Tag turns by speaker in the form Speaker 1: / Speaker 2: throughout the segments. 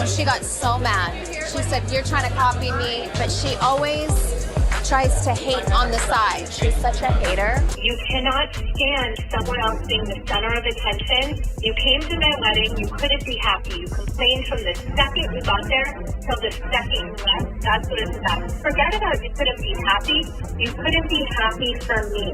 Speaker 1: So she got so mad. She said, "You're trying to copy me," but she always tries to hate on the side. She's such a hater.
Speaker 2: You cannot stand someone else being the center of attention. You came to my wedding, you couldn't be happy. You complained from the second you got there till the second you left. That's what it's about. Forget about you couldn't be happy. You couldn't be happy for me.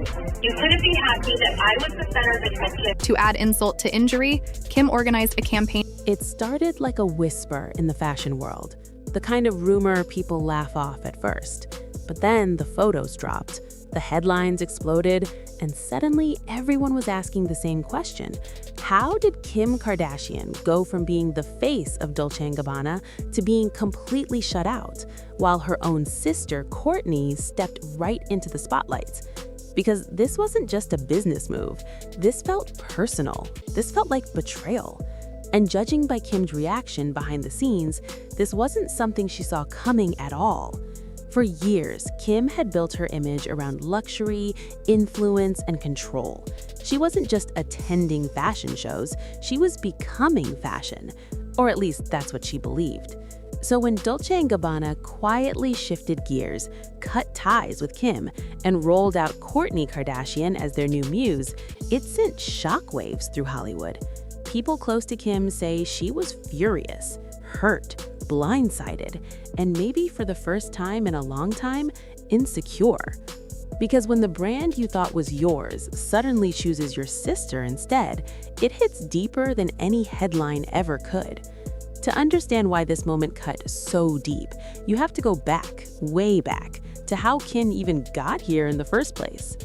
Speaker 2: You couldn't be happy that I was the center of attention.
Speaker 3: To add insult to injury, Kim organized a campaign.
Speaker 4: It started like a whisper in the fashion world, the kind of rumor people laugh off at first. But then the photos dropped, the headlines exploded, and suddenly everyone was asking the same question. How did Kim Kardashian go from being the face of Dolce & Gabbana to being completely shut out, while her own sister, Kourtney, stepped right into the spotlight? Because this wasn't just a business move. This felt personal. This felt like betrayal. And judging by Kim's reaction behind the scenes, this wasn't something she saw coming at all. For years, Kim had built her image around luxury, influence, and control. She wasn't just attending fashion shows, she was becoming fashion. Or at least that's what she believed. So when Dolce & Gabbana quietly shifted gears, cut ties with Kim, and rolled out Kourtney Kardashian as their new muse, it sent shockwaves through Hollywood. People close to Kim say she was furious, hurt, blindsided, and maybe for the first time in a long time, insecure. Because when the brand you thought was yours suddenly chooses your sister instead, it hits deeper than any headline ever could. To understand why this moment cut so deep, you have to go back, way back, to how Kim even got here in the first place.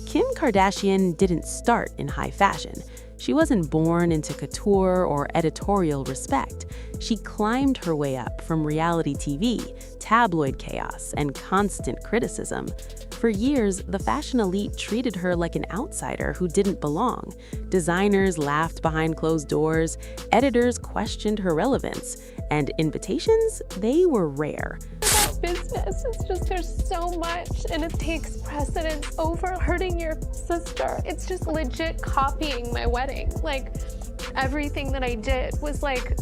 Speaker 4: Kim Kardashian didn't start in high fashion. She wasn't born into couture or editorial respect. She climbed her way up from reality TV, tabloid chaos, and constant criticism. For years, the fashion elite treated her like an outsider who didn't belong. Designers laughed behind closed doors, editors questioned her relevance, and invitations, they were rare.
Speaker 5: Business. It's just there's so much and it takes precedence over hurting your sister. It's just legit copying my wedding. Like everything that I did was like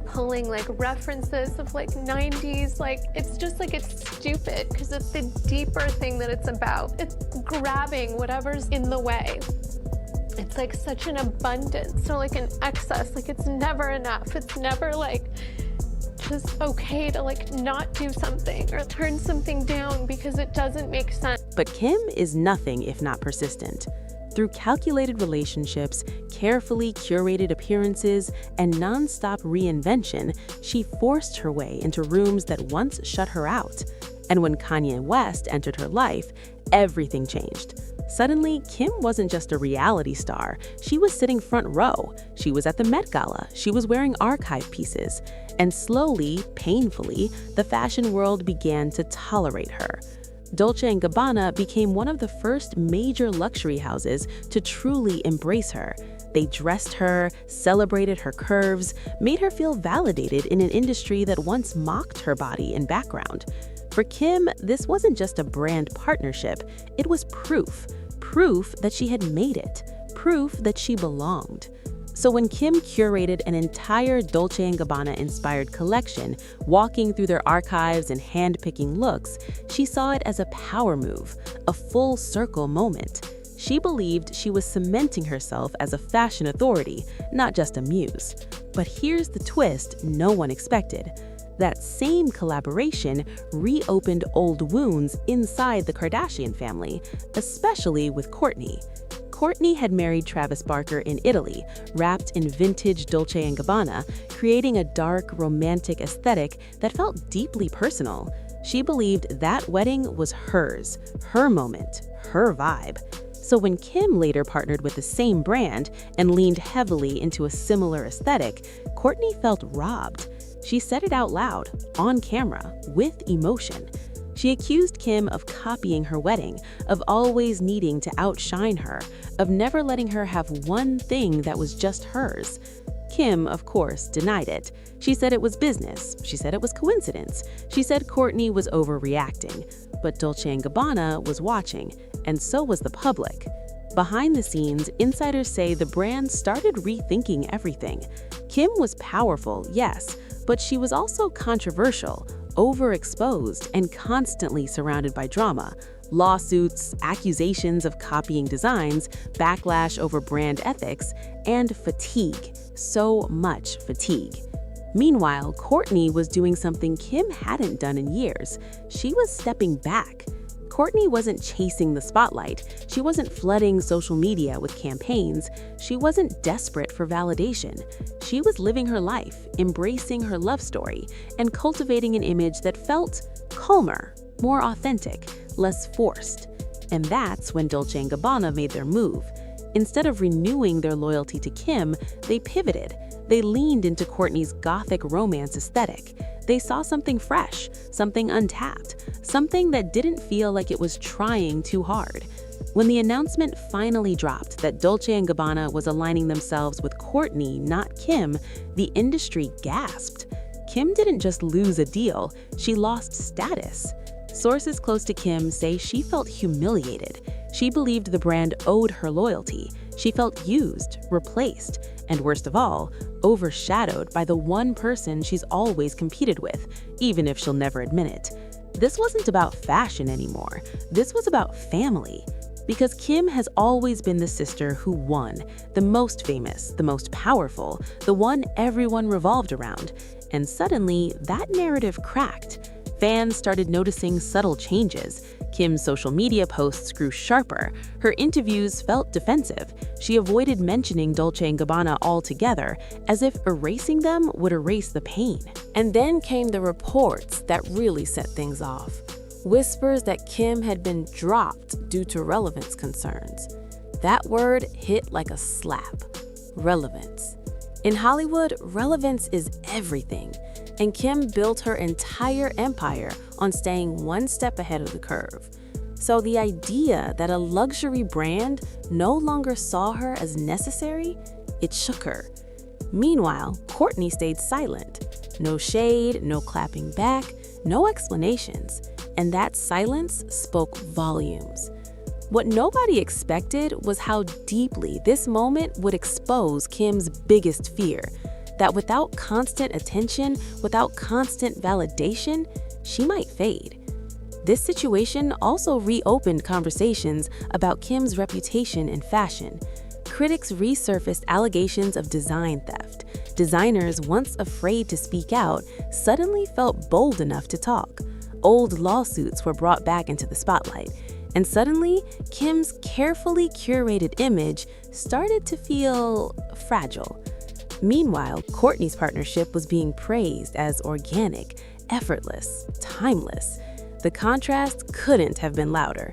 Speaker 5: pulling like references of like 90s. Like it's just like it's stupid because it's the deeper thing that it's about. It's grabbing whatever's in the way. It's like such an abundance or like an excess. Like it's never enough. It's never like just okay to like not do something or turn something down because it doesn't make sense.
Speaker 4: But Kim is nothing if not persistent. Through calculated relationships, carefully curated appearances, and nonstop reinvention, she forced her way into rooms that once shut her out. And when Kanye West entered her life, everything changed. Suddenly, Kim wasn't just a reality star. She was sitting front row. She was at the Met Gala. She was wearing archive pieces. And slowly, painfully, the fashion world began to tolerate her. Dolce & Gabbana became one of the first major luxury houses to truly embrace her. They dressed her, celebrated her curves, made her feel validated in an industry that once mocked her body and background. For Kim, this wasn't just a brand partnership, it was proof that she had made it, proof that she belonged. So when Kim curated an entire Dolce & Gabbana-inspired collection, walking through their archives and hand-picking looks, she saw it as a power move, a full-circle moment. She believed she was cementing herself as a fashion authority, not just a muse. But here's the twist no one expected. That same collaboration reopened old wounds inside the Kardashian family, especially with Kourtney. Kourtney had married Travis Barker in Italy, wrapped in vintage Dolce & Gabbana, creating a dark, romantic aesthetic that felt deeply personal. She believed that wedding was hers, her moment, her vibe. So when Kim later partnered with the same brand and leaned heavily into a similar aesthetic, Kourtney felt robbed. She said it out loud, on camera, with emotion. She accused Kim of copying her wedding, of always needing to outshine her, of never letting her have one thing that was just hers. Kim, of course, denied it. She said it was business. She said it was coincidence. She said Kourtney was overreacting. But Dolce & Gabbana was watching, and so was the public. Behind the scenes, insiders say the brand started rethinking everything. Kim was powerful, yes, But she was also controversial, overexposed, and constantly surrounded by drama. Lawsuits, accusations of copying designs, backlash over brand ethics, and fatigue. So much fatigue. Meanwhile, Kourtney was doing something Kim hadn't done in years. She was stepping back. Kourtney wasn't chasing the spotlight. She wasn't flooding social media with campaigns. She wasn't desperate for validation. She was living her life, embracing her love story, and cultivating an image that felt calmer, more authentic, less forced. And that's when Dolce & Gabbana made their move. Instead of renewing their loyalty to Kim, they pivoted. They leaned into Kourtney's gothic romance aesthetic. They saw something fresh, something untapped, something that didn't feel like it was trying too hard. When the announcement finally dropped that Dolce & Gabbana was aligning themselves with Kourtney, not Kim, the industry gasped. Kim didn't just lose a deal, she lost status. Sources close to Kim say she felt humiliated. She believed the brand owed her loyalty. She felt used, replaced, and worst of all, overshadowed by the one person she's always competed with, even if she'll never admit it. This wasn't about fashion anymore. This was about family. Because Kim has always been the sister who won, the most famous, the most powerful, the one everyone revolved around. And suddenly, that narrative cracked. Fans started noticing subtle changes. Kim's social media posts grew sharper. Her interviews felt defensive. She avoided mentioning Dolce & Gabbana altogether, as if erasing them would erase the pain. And then came the reports that really set things off. Whispers that Kim had been dropped due to relevance concerns. That word hit like a slap. Relevance. In Hollywood, relevance is everything. And Kim built her entire empire on staying one step ahead of the curve. So the idea that a luxury brand no longer saw her as necessary, it shook her. Meanwhile, Kourtney stayed silent. No shade, no clapping back, no explanations. And that silence spoke volumes. What nobody expected was how deeply this moment would expose Kim's biggest fear. That without constant attention, without constant validation, she might fade. This situation also reopened conversations about Kim's reputation in fashion. Critics resurfaced allegations of design theft. Designers once afraid to speak out suddenly felt bold enough to talk. Old lawsuits were brought back into the spotlight. And suddenly, Kim's carefully curated image started to feel fragile. Meanwhile, Kourtney's partnership was being praised as organic, effortless, timeless. The contrast couldn't have been louder.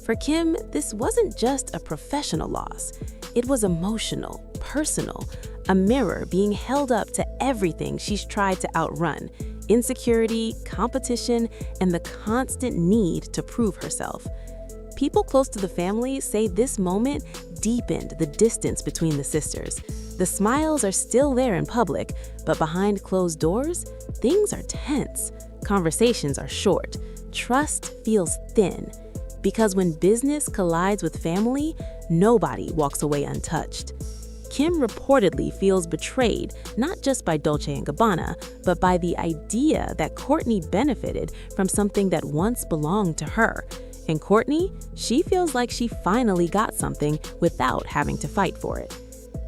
Speaker 4: For Kim, this wasn't just a professional loss. It was emotional, personal, a mirror being held up to everything she's tried to outrun: insecurity, competition, and the constant need to prove herself. People close to the family say this moment deepened the distance between the sisters. The smiles are still there in public, but behind closed doors, things are tense. Conversations are short. Trust feels thin. Because when business collides with family, nobody walks away untouched. Kim reportedly feels betrayed, not just by Dolce & Gabbana, but by the idea that Kourtney benefited from something that once belonged to her. And Kourtney, she feels like she finally got something without having to fight for it.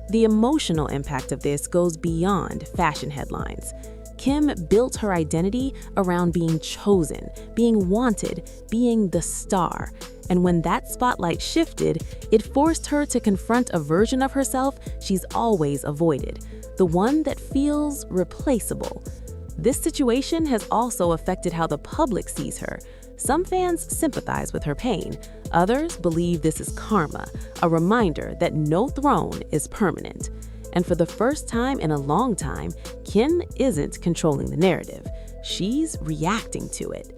Speaker 4: The emotional impact of this goes beyond fashion headlines. Kim built her identity around being chosen, being wanted, being the star. And when that spotlight shifted, it forced her to confront a version of herself she's always avoided, the one that feels replaceable. This situation has also affected how the public sees her. Some fans sympathize with her pain. Others believe this is karma, a reminder that no throne is permanent. And for the first time in a long time, Kim isn't controlling the narrative. She's reacting to it.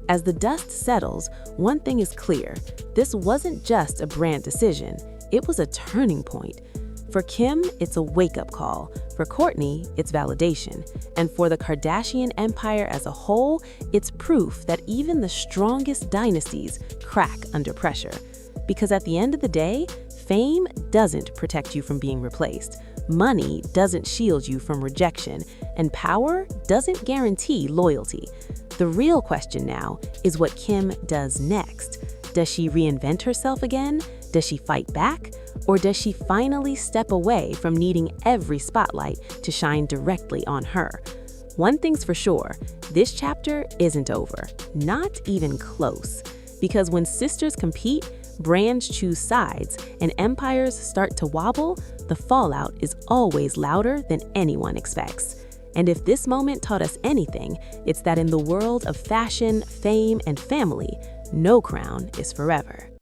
Speaker 4: As the dust settles, one thing is clear. This wasn't just a brand decision. It was a turning point. For Kim, it's a wake-up call. For Kourtney, it's validation. And for the Kardashian empire as a whole, it's proof that even the strongest dynasties crack under pressure. Because at the end of the day, fame doesn't protect you from being replaced. Money doesn't shield you from rejection, and power doesn't guarantee loyalty. The real question now is what Kim does next. Does she reinvent herself again? Does she fight back? Or does she finally step away from needing every spotlight to shine directly on her? One thing's for sure, this chapter isn't over, not even close. Because when sisters compete, brands choose sides, and empires start to wobble, the fallout is always louder than anyone expects. And if this moment taught us anything, it's that in the world of fashion, fame, and family, no crown is forever.